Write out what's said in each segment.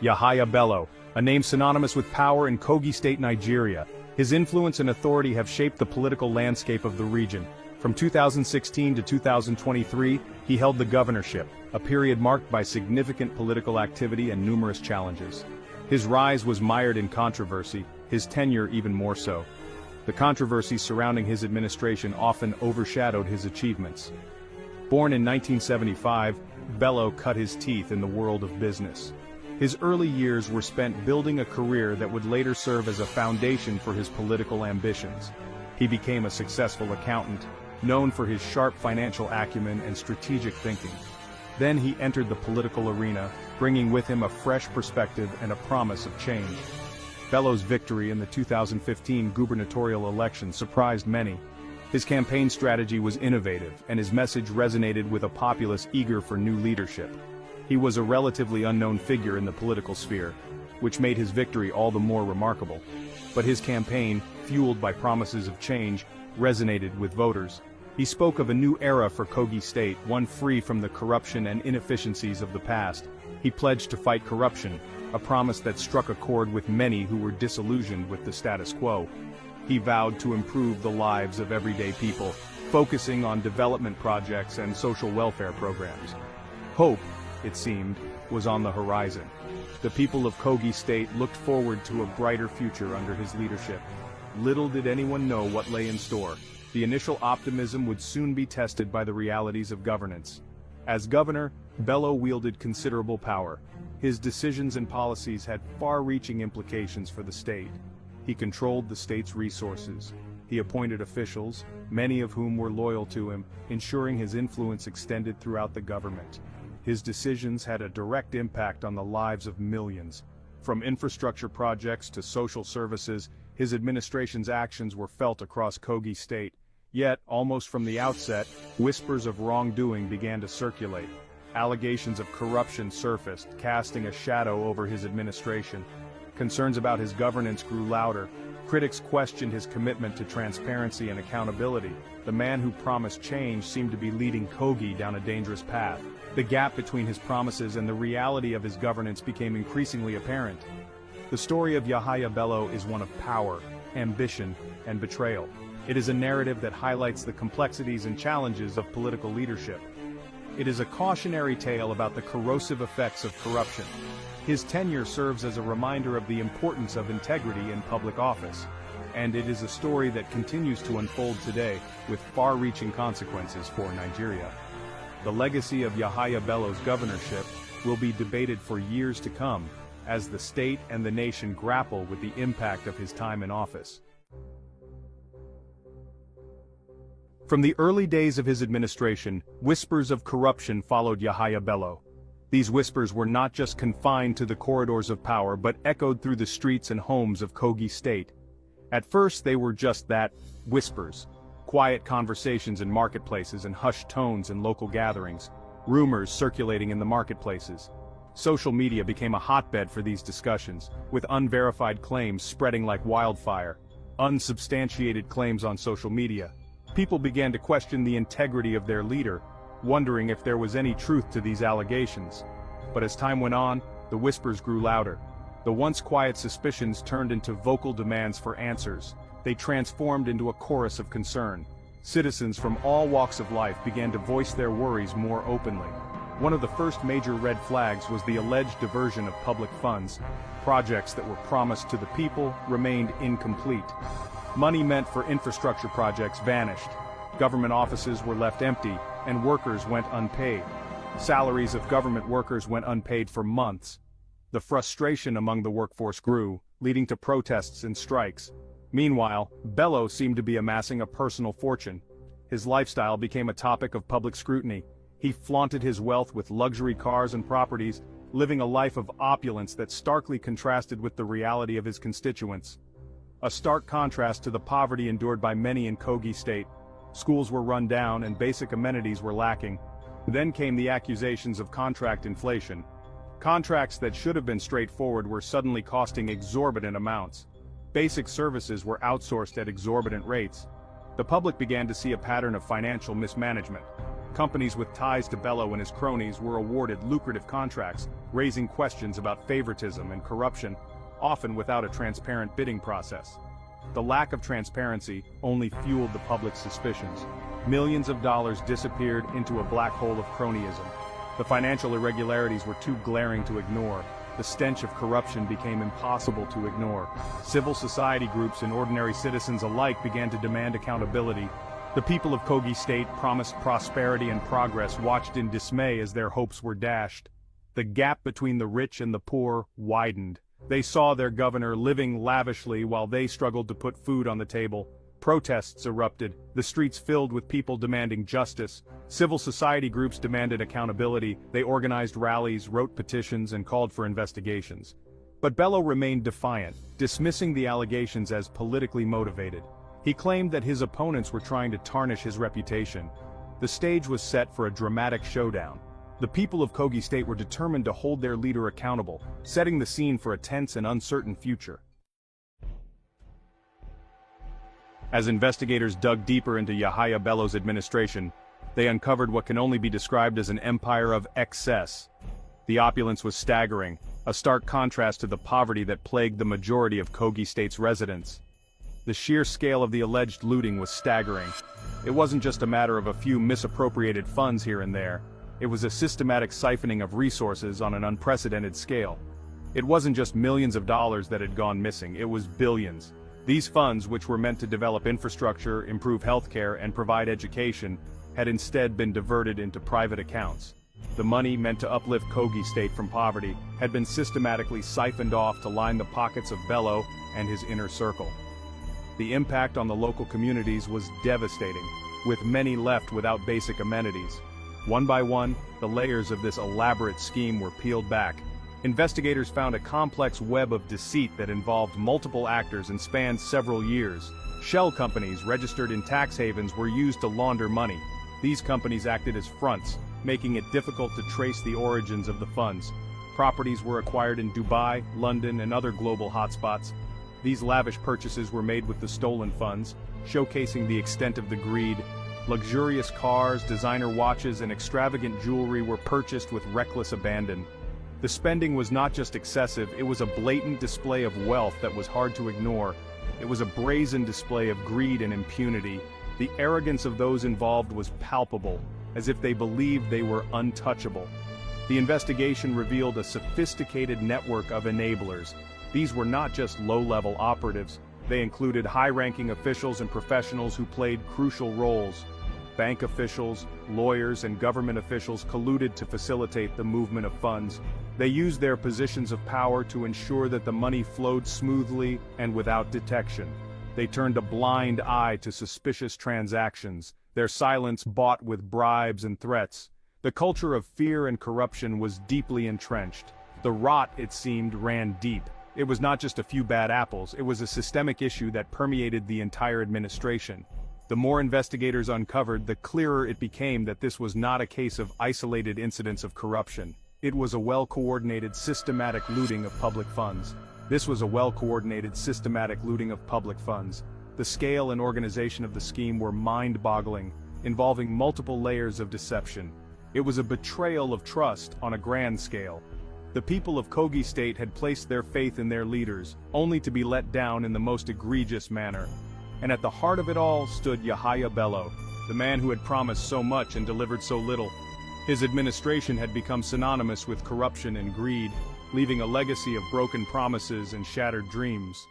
Yahaya Bello, a name synonymous with power in Kogi State, Nigeria. His influence and authority have shaped the political landscape of the region. From 2016 to 2023, he held the governorship, a period marked by significant political activity and numerous challenges. His rise was mired in controversy, his tenure even more so. The controversies surrounding his administration often overshadowed his achievements. Born in 1975, Bello cut his teeth in the world of business. His early years were spent building a career that would later serve as a foundation for his political ambitions. He became a successful accountant, known for his sharp financial acumen and strategic thinking. Then he entered the political arena, bringing with him a fresh perspective and a promise of change. Bello's victory in the 2015 gubernatorial election surprised many. His campaign strategy was innovative, and his message resonated with a populace eager for new leadership. He was a relatively unknown figure in the political sphere, which made his victory all the more remarkable. But his campaign, fueled by promises of change, resonated with voters. He spoke of a new era for Kogi State, one free from the corruption and inefficiencies of the past. He pledged to fight corruption, a promise that struck a chord with many who were disillusioned with the status quo. He vowed to improve the lives of everyday people, focusing on development projects and social welfare programs. Hope, it seemed, was on the horizon. The people of Kogi State looked forward to a brighter future under his leadership. Little did anyone know what lay in store. The initial optimism would soon be tested by the realities of governance. As governor, Bello wielded considerable power. His decisions and policies had far-reaching implications for the state. He controlled the state's resources. He appointed officials, many of whom were loyal to him, ensuring his influence extended throughout the government. His decisions had a direct impact on the lives of millions. From infrastructure projects to social services, his administration's actions were felt across Kogi State. Yet, almost from the outset, whispers of wrongdoing began to circulate. Allegations of corruption surfaced, casting a shadow over his administration. Concerns about his governance grew louder. Critics questioned his commitment to transparency and accountability. The man who promised change seemed to be leading Kogi down a dangerous path. The gap between his promises and the reality of his governance became increasingly apparent. The story of Yahaya Bello is one of power, ambition, and betrayal. It is a narrative that highlights the complexities and challenges of political leadership. It is a cautionary tale about the corrosive effects of corruption. His tenure serves as a reminder of the importance of integrity in public office. And it is a story that continues to unfold today, with far-reaching consequences for Nigeria. The legacy of Yahaya Bello's governorship will be debated for years to come, as the state and the nation grapple with the impact of his time in office. From the early days of his administration, whispers of corruption followed Yahaya Bello. These whispers were not just confined to the corridors of power but echoed through the streets and homes of Kogi State. At first they were just that, whispers. Quiet conversations in marketplaces and hushed tones in local gatherings. Rumors circulating in the marketplaces. Social media became a hotbed for these discussions, with unverified claims spreading like wildfire. Unsubstantiated claims on social media. People began to question the integrity of their leader, wondering if there was any truth to these allegations. But as time went on, the whispers grew louder. The once quiet suspicions turned into vocal demands for answers. They transformed into a chorus of concern. Citizens from all walks of life began to voice their worries more openly. One of the first major red flags was the alleged diversion of public funds. Projects that were promised to the people remained incomplete. Money meant for infrastructure projects vanished. Government offices were left empty, and workers went unpaid. Salaries of government workers went unpaid for months. The frustration among the workforce grew, leading to protests and strikes. Meanwhile, Bello seemed to be amassing a personal fortune. His lifestyle became a topic of public scrutiny. He flaunted his wealth with luxury cars and properties, living a life of opulence that starkly contrasted with the reality of his constituents. A stark contrast to the poverty endured by many in Kogi State. Schools were run down and basic amenities were lacking. Then came the accusations of contract inflation. Contracts that should have been straightforward were suddenly costing exorbitant amounts. Basic services were outsourced at exorbitant rates. The public began to see a pattern of financial mismanagement. Companies with ties to Bello and his cronies were awarded lucrative contracts, raising questions about favoritism and corruption, often without a transparent bidding process. The lack of transparency only fueled the public's suspicions. Millions of dollars disappeared into a black hole of cronyism. The financial irregularities were too glaring to ignore. The stench of corruption became impossible to ignore. Civil society groups and ordinary citizens alike began to demand accountability. The people of Kogi State, promised prosperity and progress, watched in dismay as their hopes were dashed. The gap between the rich and the poor widened. They saw their governor living lavishly while they struggled to put food on the table. Protests erupted, the streets filled with people demanding justice. Civil society groups demanded accountability. They organized rallies, wrote petitions, and called for investigations. But Bello remained defiant, dismissing the allegations as politically motivated. He claimed that his opponents were trying to tarnish his reputation. The stage was set for a dramatic showdown. The people of Kogi State were determined to hold their leader accountable, setting the scene for a tense and uncertain future. As investigators dug deeper into Yahaya Bello's administration, they uncovered what can only be described as an empire of excess. The opulence was staggering, a stark contrast to the poverty that plagued the majority of Kogi State's residents. The sheer scale of the alleged looting was staggering. It wasn't just a matter of a few misappropriated funds here and there. It was a systematic siphoning of resources on an unprecedented scale. It wasn't just millions of dollars that had gone missing, it was billions. These funds, which were meant to develop infrastructure, improve healthcare, and provide education, had instead been diverted into private accounts. The money meant to uplift Kogi State from poverty had been systematically siphoned off to line the pockets of Bello and his inner circle. The impact on the local communities was devastating, with many left without basic amenities. One by one, the layers of this elaborate scheme were peeled back. Investigators found a complex web of deceit that involved multiple actors and spanned several years. Shell companies registered in tax havens were used to launder money. These companies acted as fronts, making it difficult to trace the origins of the funds. Properties were acquired in Dubai, London, and other global hotspots. These lavish purchases were made with the stolen funds, showcasing the extent of the greed. Luxurious cars, designer watches, and extravagant jewelry were purchased with reckless abandon. The spending was not just excessive, it was a blatant display of wealth that was hard to ignore. It was a brazen display of greed and impunity. The arrogance of those involved was palpable, as if they believed they were untouchable. The investigation revealed a sophisticated network of enablers. These were not just low-level operatives. They included high-ranking officials and professionals who played crucial roles. Bank officials, lawyers, and government officials colluded to facilitate the movement of funds. They used their positions of power to ensure that the money flowed smoothly and without detection. They turned a blind eye to suspicious transactions, their silence bought with bribes and threats. The culture of fear and corruption was deeply entrenched. The rot, it seemed, ran deep. It was not just a few bad apples, it was a systemic issue that permeated the entire administration. The more investigators uncovered, the clearer it became that this was not a case of isolated incidents of corruption. It was a well-coordinated, systematic looting of public funds. The scale and organization of the scheme were mind-boggling, involving multiple layers of deception. It was a betrayal of trust on a grand scale. The people of Kogi State had placed their faith in their leaders, only to be let down in the most egregious manner. And at the heart of it all stood Yahaya Bello, the man who had promised so much and delivered so little. His administration had become synonymous with corruption and greed, leaving a legacy of broken promises and shattered dreams.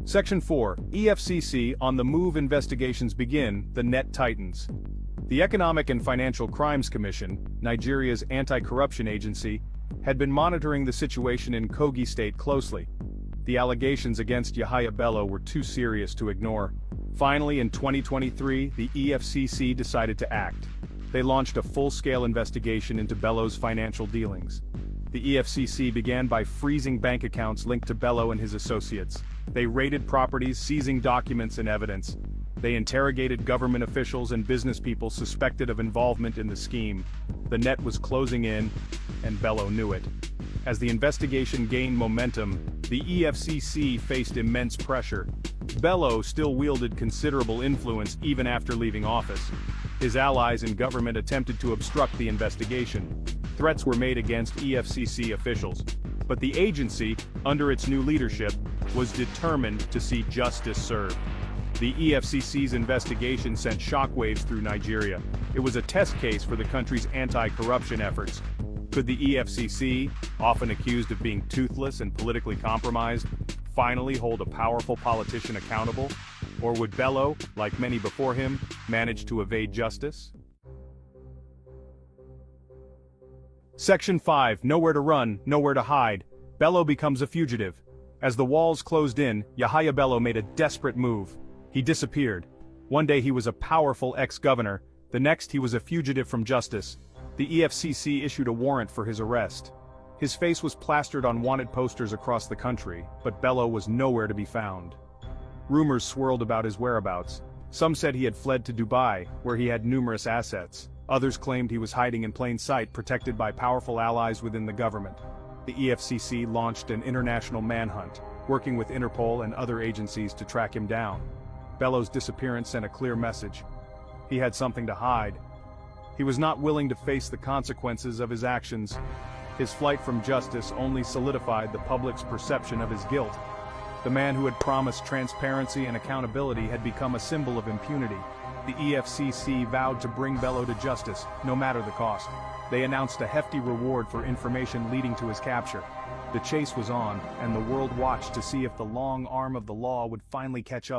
Section 4. EFCC On the Move investigations begin, the net tightens. The Economic and Financial Crimes Commission, Nigeria's anti-corruption agency, had been monitoring the situation in Kogi State closely. The allegations against Yahaya Bello were too serious to ignore. Finally, in 2023, the EFCC decided to act. They launched a full-scale investigation into Bello's financial dealings. The EFCC began by freezing bank accounts linked to Bello and his associates. They raided properties, seizing documents and evidence. They interrogated government officials and business people suspected of involvement in the scheme. The net was closing in, and Bello knew it. As the investigation gained momentum, the EFCC faced immense pressure. Bello still wielded considerable influence even after leaving office. His allies in government attempted to obstruct the investigation. Threats were made against EFCC officials. But the agency, under its new leadership, was determined to see justice served. The EFCC's investigation sent shockwaves through Nigeria. It was a test case for the country's anti-corruption efforts. Could the EFCC, often accused of being toothless and politically compromised, finally hold a powerful politician accountable? Or would Bello, like many before him, manage to evade justice? Section 5. Nowhere to run, nowhere to hide. Bello becomes a fugitive. As the walls closed in, Yahaya Bello made a desperate move. He disappeared. One day he was a powerful ex-governor, the next he was a fugitive from justice. The EFCC issued a warrant for his arrest. His face was plastered on wanted posters across the country, but Bello was nowhere to be found. Rumors swirled about his whereabouts. Some said he had fled to Dubai, where he had numerous assets. Others claimed he was hiding in plain sight, protected by powerful allies within the government. The EFCC launched an international manhunt, working with Interpol and other agencies to track him down. Bello's disappearance sent a clear message. He had something to hide. He was not willing to face the consequences of his actions. His flight from justice only solidified the public's perception of his guilt. The man who had promised transparency and accountability had become a symbol of impunity. The EFCC vowed to bring Bello to justice, no matter the cost. They announced a hefty reward for information leading to his capture. The chase was on, and the world watched to see if the long arm of the law would finally catch up.